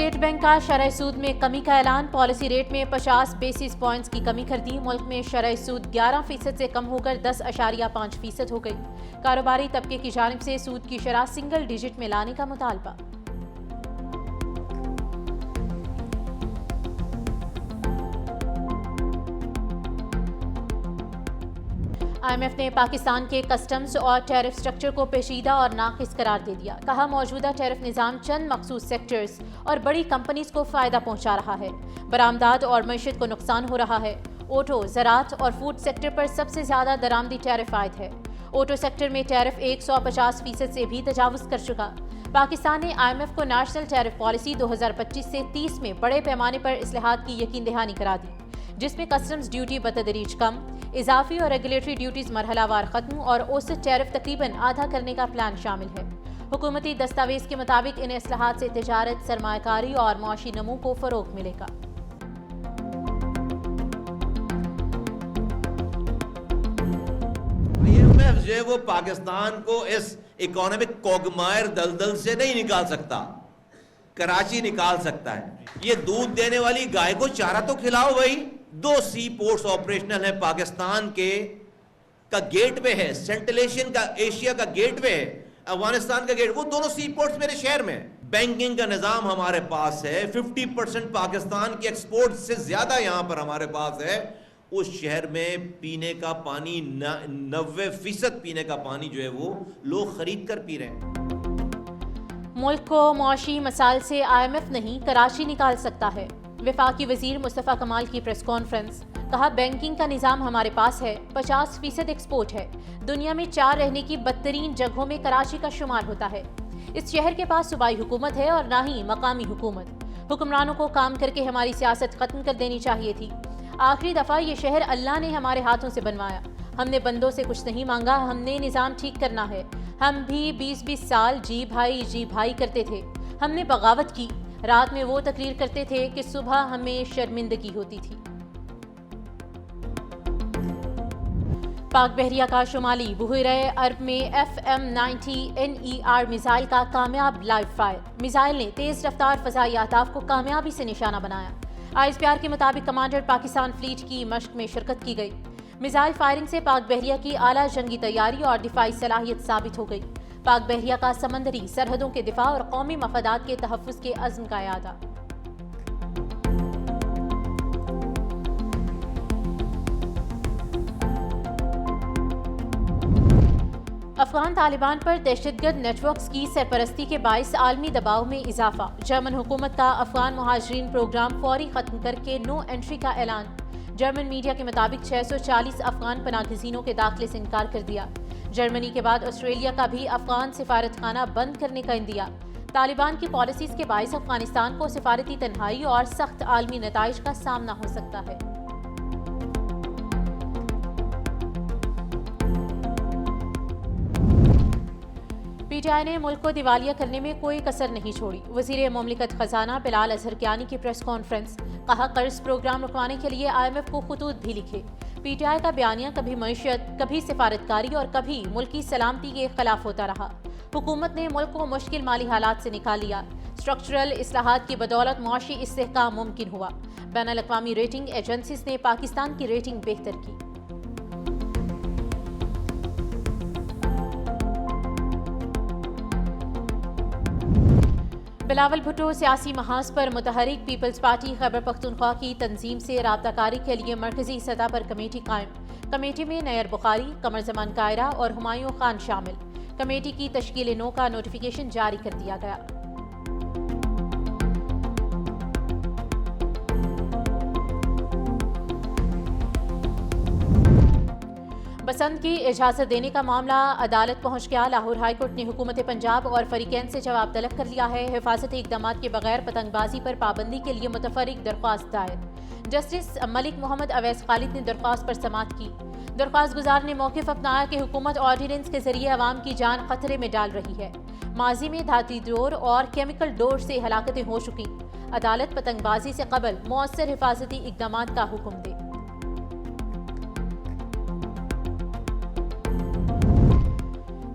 State bank کا شرح سود میں کمی کا اعلان، پالیسی ریٹ میں 50 بیسس پوائنٹس کی کمی کر دی، ملک میں شرح سود 11% سے کم ہو کر 10.5% ہو گئی، کاروباری طبقے کی جانب سے سود کی شرح سنگل ڈیجٹ میں لانے کا مطالبہ۔ IMF نے پاکستان کے کسٹمز اور ٹیرف سٹرکچر کو پیچیدہ اور ناقص قرار دے دیا، کہا موجودہ ٹیرف نظام چند مخصوص سیکٹرز اور بڑی کمپنیز کو فائدہ پہنچا رہا ہے، برآمدات اور معیشت کو نقصان ہو رہا ہے۔ آٹو، زراعت اور فوڈ سیکٹر پر سب سے زیادہ درآمدی ٹیرف عائد ہے۔ آٹو سیکٹر میں ٹیرف 150% سے بھی تجاوز کر چکا۔ پاکستان نے IMF کو نیشنل ٹیرف پالیسی 2025 سے 30 میں بڑے پیمانے پر اصلاحات کی یقین دہانی کرا دی، جس میں کسٹمز ڈیوٹی بتدریج کم، اضافی اور ریگولیٹری ڈیوٹیز مرحلہ وار ختم اور اوسط ٹیرف تقریباً آدھا کرنے کا پلان شامل ہے۔ حکومتی دستاویز کے مطابق ان اصلاحات سے تجارت، سرمایہ کاری اور معاشی نمو کو فروغ ملے گا۔ IMF جو ہے وہ پاکستان کو اس اکانومک کوگمائر دلدل سے نہیں نکال سکتا، کراچی نکال سکتا ہے۔ یہ دودھ دینے والی گائے کو چارہ تو کھلاؤ بھائی۔ 2 سی پورٹس آپریشنل ہیں پاکستان کے، کا گیٹ وے ہے، سینٹرل ایشین کا، ایشیا کا گیٹ وے ہے، افغانستان کا گیٹ، وہ دونوں سی پورٹس میرے شہر میں۔ بینکنگ کا نظام ہمارے پاس ہے، 50% پاکستان کی ایکسپورٹ سے زیادہ یہاں پر ہمارے پاس ہے۔ اس شہر میں پینے کا پانی 90% پینے کا پانی جو ہے وہ لوگ خرید کر پی رہے ہیں۔ ملک کو معاشی مسائل سے IMF نہیں، کراچی نکال سکتا ہے۔ وفاقی وزیر مصطفیٰ کمال کی پریس کانفرنس، کہا بینکنگ کا نظام ہمارے پاس ہے، 50% ایکسپورٹ ہے، دنیا میں 4 رہنے کی بدترین جگہوں میں کراچی کا شمار ہوتا ہے۔ اس شہر کے پاس صوبائی حکومت ہے اور نہ ہی مقامی حکومت۔ حکمرانوں کو کام کر کے ہماری سیاست ختم کر دینی چاہیے تھی۔ آخری دفعہ یہ شہر اللہ نے ہمارے ہاتھوں سے بنوایا، ہم نے بندوں سے کچھ نہیں مانگا، ہم نے نظام ٹھیک کرنا ہے۔ ہم بھی 20 سال جی بھائی کرتے تھے، ہم نے بغاوت کی، رات میں وہ تقریر کرتے تھے کہ صبح ہمیں شرمندگی ہوتی تھی۔ پاک بحریہ کا شمالی بحیرہ عرب میں FM-90 NER میزائل کا کامیاب لائیو فائر، میزائل نے تیز رفتار فضائی اہداف کو کامیابی سے نشانہ بنایا۔ ISPR کے مطابق کمانڈر پاکستان فلیٹ کی مشق میں شرکت کی گئی۔ میزائل فائرنگ سے پاک بحریہ کی اعلیٰ جنگی تیاری اور دفاعی صلاحیت ثابت ہو گئی۔ پاک بحریہ کا سمندری سرحدوں کے دفاع اور قومی مفادات کے تحفظ کے عزم کا اعادہ۔ افغان طالبان پر دہشت گرد نیٹ ورکس کی سرپرستی کے باعث عالمی دباؤ میں اضافہ، جرمن حکومت کا افغان مہاجرین پروگرام فوری ختم کر کے نو انٹری کا اعلان۔ جرمن میڈیا کے مطابق 640 افغان پناہ گزینوں کے داخلے سے انکار کر دیا۔ جرمنی کے بعد آسٹریلیا کا بھی افغان سفارت خانہ بند کرنے کا اندیا۔ طالبان کی پالیسیز کے باعث افغانستان کو سفارتی تنہائی اور سخت عالمی نتائج کا سامنا ہو سکتا ہے۔ PTI نے ملک کو دیوالیہ کرنے میں کوئی کسر نہیں چھوڑی، وزیر مملکت خزانہ بلال اظہر کیانی کی پریس کانفرنس، کہا قرض پروگرام رکوانے کے لیے IMF کو خطوط بھی لکھے۔ PTI کا بیانیہ کبھی معیشت، کبھی سفارتکاری اور کبھی ملکی سلامتی کے خلاف ہوتا رہا۔ حکومت نے ملک کو مشکل مالی حالات سے نکال لیا، اسٹرکچرل اصلاحات کی بدولت معاشی استحکام ممکن ہوا۔ بین الاقوامی ریٹنگ ایجنسیز نے پاکستان کی ریٹنگ بہتر کی۔ بلاول بھٹو سیاسی محاذ پر متحرک، پیپلز پارٹی خیبر پختونخوا کی تنظیم سے رابطہ کاری کے لیے مرکزی سطح پر کمیٹی قائم۔ کمیٹی میں نیر بخاری، قمر زمان کائرہ اور ہمایوں خان شامل۔ کمیٹی کی تشکیل نو کا نوٹیفیکیشن جاری کر دیا گیا۔ بسنت کی اجازت دینے کا معاملہ عدالت پہنچ گیا۔ لاہور ہائی کورٹ نے حکومت پنجاب اور فریقین سے جواب طلب کر لیا ہے۔ حفاظتی اقدامات کے بغیر پتنگ بازی پر پابندی کے لیے متفرق درخواست دائر۔ جسٹس ملک محمد اویس خالد نے درخواست پر سماعت کی۔ درخواست گزار نے موقف اپنایا کہ حکومت آرڈیننس کے ذریعے عوام کی جان خطرے میں ڈال رہی ہے۔ ماضی میں دھاتی ڈور اور کیمیکل ڈور سے ہلاکتیں ہو چکی۔ عدالت پتنگ بازی سے قبل مؤثر حفاظتی اقدامات کا حکم دے۔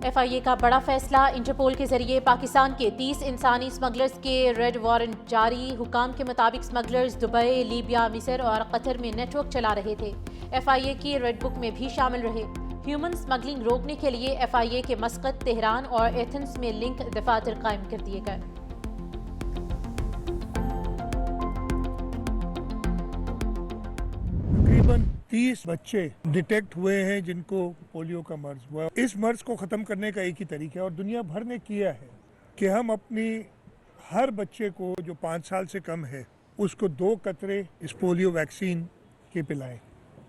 FIA کا بڑا فیصلہ، انٹرپول کے ذریعے پاکستان کے 30 انسانی اسمگلرز کے ریڈ وارنٹ جاری۔ حکام کے مطابق اسمگلرز دبئی، لیبیا، مصر اور قطر میں نیٹ ورک چلا رہے تھے۔ FIA کی ریڈ بک میں بھی شامل رہے۔ ہیومن اسمگلنگ روکنے کے لیے FIA کے مسقط، تہران اور ایتھنز میں لنک دفاتر قائم کر دیے گئے۔ تقریباً 30 بچے ڈیٹیکٹ ہوئے ہیں جن کو پولیو کا مرض ہوا۔ اس مرض کو ختم کرنے کا ایک ہی طریقہ ہے اور دنیا بھر نے کیا ہے کہ ہم اپنی ہر بچے کو جو 5 سال سے کم ہے اس کو 2 قطرے اس پولیو ویکسین کے پلائیں۔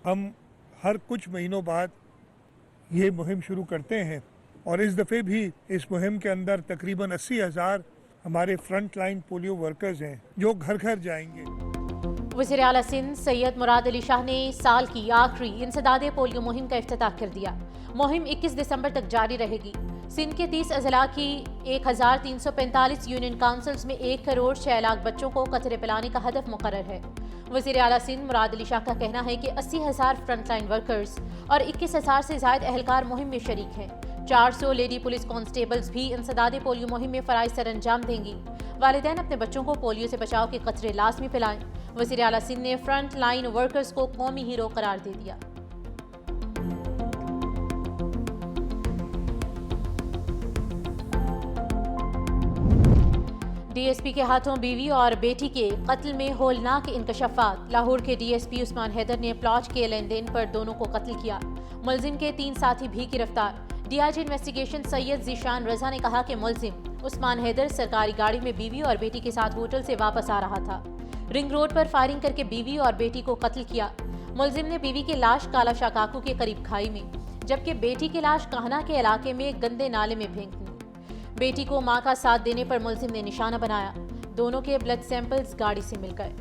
ہم ہر کچھ مہینوں بعد یہ مہم شروع کرتے ہیں اور اس دفعے بھی اس مہم کے اندر تقریباً 80,000 ہمارے فرنٹ لائن پولیو ورکرز ہیں جو گھر گھر جائیں گے۔ وزیر اعلیٰ سندھ سید مراد علی شاہ نے سال کی آخری انسداد پولیو مہم کا افتتاح کر دیا۔ مہم 21 دسمبر تک جاری رہے گی۔ سندھ کے 30 اضلاع کی 1345 یونین کونسلز میں 1 کروڑ 6 لاکھ بچوں کو قطرے پلانے کا ہدف مقرر ہے۔ وزیر اعلیٰ سندھ مراد علی شاہ کا کہنا ہے کہ 80,000 فرنٹ لائن ورکرز اور 21,000 سے زائد اہلکار مہم میں شریک ہیں۔ 400 لیڈی پولیس کانسٹیبلز بھی انسداد پولیو مہم میں فرائض سر انجام دیں گی۔ والدین اپنے بچوں کو پولیو سے بچاؤ کے قطرے لازمی پلائیں۔ وزیر اعلیٰ سندھ نے فرنٹ لائن ورکرز کو قومی ہیرو قرار دے دیا۔ DSP کے ہاتھوں بیوی اور بیٹی کے قتل میں ہولناک انکشافات۔ لاہور کے DSP عثمان حیدر نے پلاٹ کے لین دین پر دونوں کو قتل کیا۔ ملزم کے 3 ساتھی بھی گرفتار۔ DIG انویسٹیگیشن سید ذیشان رضا نے کہا کہ ملزم عثمان حیدر سرکاری گاڑی میں بیوی اور بیٹی کے ساتھ ہوٹل سے واپس آ رہا تھا۔ رنگ روڈ پر فائرنگ کر کے بیوی اور بیٹی کو قتل کیا۔ ملزم نے بیوی کی لاش کالا شاہ کاکو کے قریب کھائی میں، جبکہ بیٹی کی لاش کہنا کے علاقے میں گندے نالے میں پھینک دی۔ بیٹی کو ماں کا ساتھ دینے پر ملزم نے نشانہ بنایا۔ دونوں کے بلڈ سیمپلز گاڑی سے مل گئے۔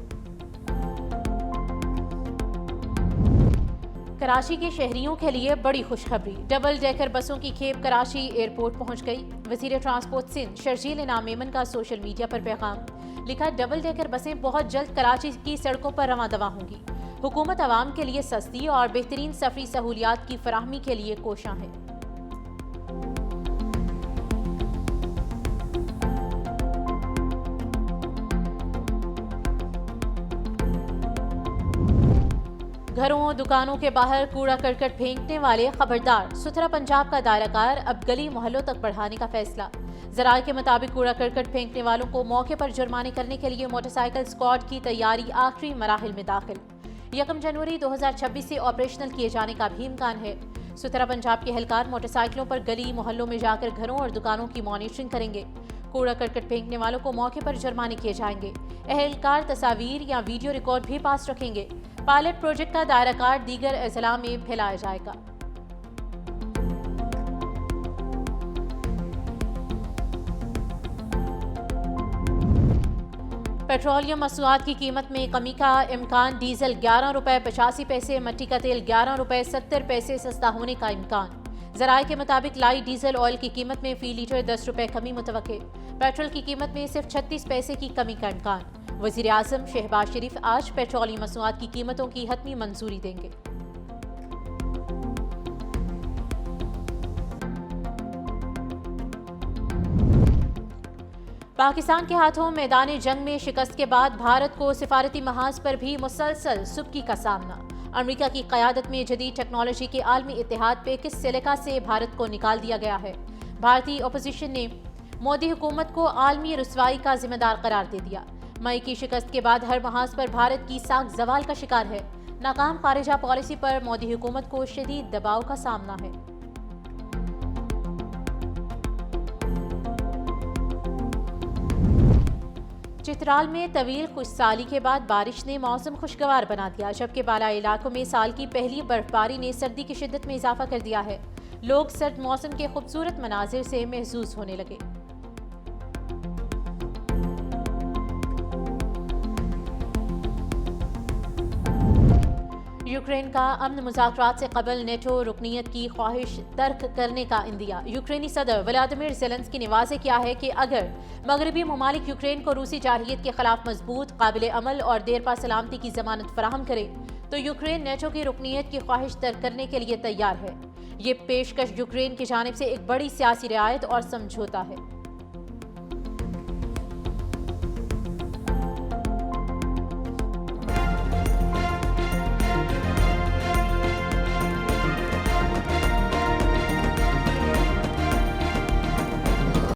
کراچی کے شہریوں کے لیے بڑی خوشخبری، ڈبل ڈیکر بسوں کی کھیپ کراچی ایئرپورٹ پہنچ گئی۔ وزیر ٹرانسپورٹ سندھ شرجیل انعام میمن کا سوشل میڈیا پر پیغام، لکھا ڈبل ڈیکر بسیں بہت جلد کراچی کی سڑکوں پر رواں دواں ہوں گی۔ حکومت عوام کے لیے سستی اور بہترین سفری سہولیات کی فراہمی کے لیے کوشاں ہے۔ گھروں دکانوں کے باہر کوڑا کرکٹ پھینکنے والے خبردار، ستھرا پنجاب کا دائرہ کار اب گلی محلوں تک بڑھانے کا فیصلہ۔ ذرائع کے مطابق کوڑا کرکٹ پھینکنے والوں کو موقع پر جرمانے کرنے کے لیے موٹر سائیکل اسکواڈ کی تیاری آخری مراحل میں داخل۔ 1 جنوری 2026 سے آپریشنل کیے جانے کا بھی امکان ہے۔ ستھرا پنجاب کے اہلکار موٹر سائیکلوں پر گلی محلوں میں جا کر گھروں اور دکانوں کی مانیٹرنگ کریں گے۔ کوڑا کرکٹ پھینکنے والوں کو موقع پر جرمانے کیے جائیں گے۔ اہلکار تصاویر یا ویڈیو ریکارڈ بھی پاس رکھیں گے۔ پائلٹ پروجیکٹ کا دائرہ کار دیگر اضلاع میں پھیلایا جائے گا۔ پیٹرولیم مصنوعات کی قیمت میں کمی کا امکان، ڈیزل 11 روپے 85 پیسے، مٹی کا تیل 11 روپے 70 پیسے سستا ہونے کا امکان۔ ذرائع کے مطابق لائی ڈیزل آئل کی قیمت میں فی لیٹر 10 روپے کمی متوقع۔ پیٹرول کی قیمت میں صرف 36 پیسے کی کمی کا امکان۔ وزیر اعظم شہباز شریف آج پیٹرولیم مصنوعات کی قیمتوں کی حتمی منظوری دیں گے۔ پاکستان کے ہاتھوں میدان جنگ میں شکست کے بعد بھارت کو سفارتی محاذ پر بھی مسلسل سبکی کا سامنا۔ امریکہ کی قیادت میں جدید ٹیکنالوجی کے عالمی اتحاد پہ کس سلیقہ سے بھارت کو نکال دیا گیا ہے۔ بھارتی اپوزیشن نے مودی حکومت کو عالمی رسوائی کا ذمہ دار قرار دے دیا۔ مئی کی شکست کے بعد ہر محاذ پر بھارت کی ساکھ زوال کا شکار ہے۔ ناکام خارجہ پالیسی پر مودی حکومت کو شدید دباؤ کا سامنا ہے۔ چترال میں طویل خشک سالی کے بعد بارش نے موسم خوشگوار بنا دیا، جبکہ بالائی علاقوں میں سال کی پہلی برف باری نے سردی کی شدت میں اضافہ کر دیا ہے۔ لوگ سرد موسم کے خوبصورت مناظر سے محظوظ ہونے لگے۔ یوکرین کا امن مذاکرات سے قبل نیٹو رکنیت کی خواہش ترک کرنے کا اندیا۔ یوکرینی صدر ولادیمیر زیلنسکی نے واضح کیا ہے کہ اگر مغربی ممالک یوکرین کو روسی جارحیت کے خلاف مضبوط، قابل عمل اور دیر پا سلامتی کی ضمانت فراہم کرے تو یوکرین نیٹو کی رکنیت کی خواہش ترک کرنے کے لیے تیار ہے۔ یہ پیشکش یوکرین کی جانب سے ایک بڑی سیاسی رعایت اور سمجھوتا ہے۔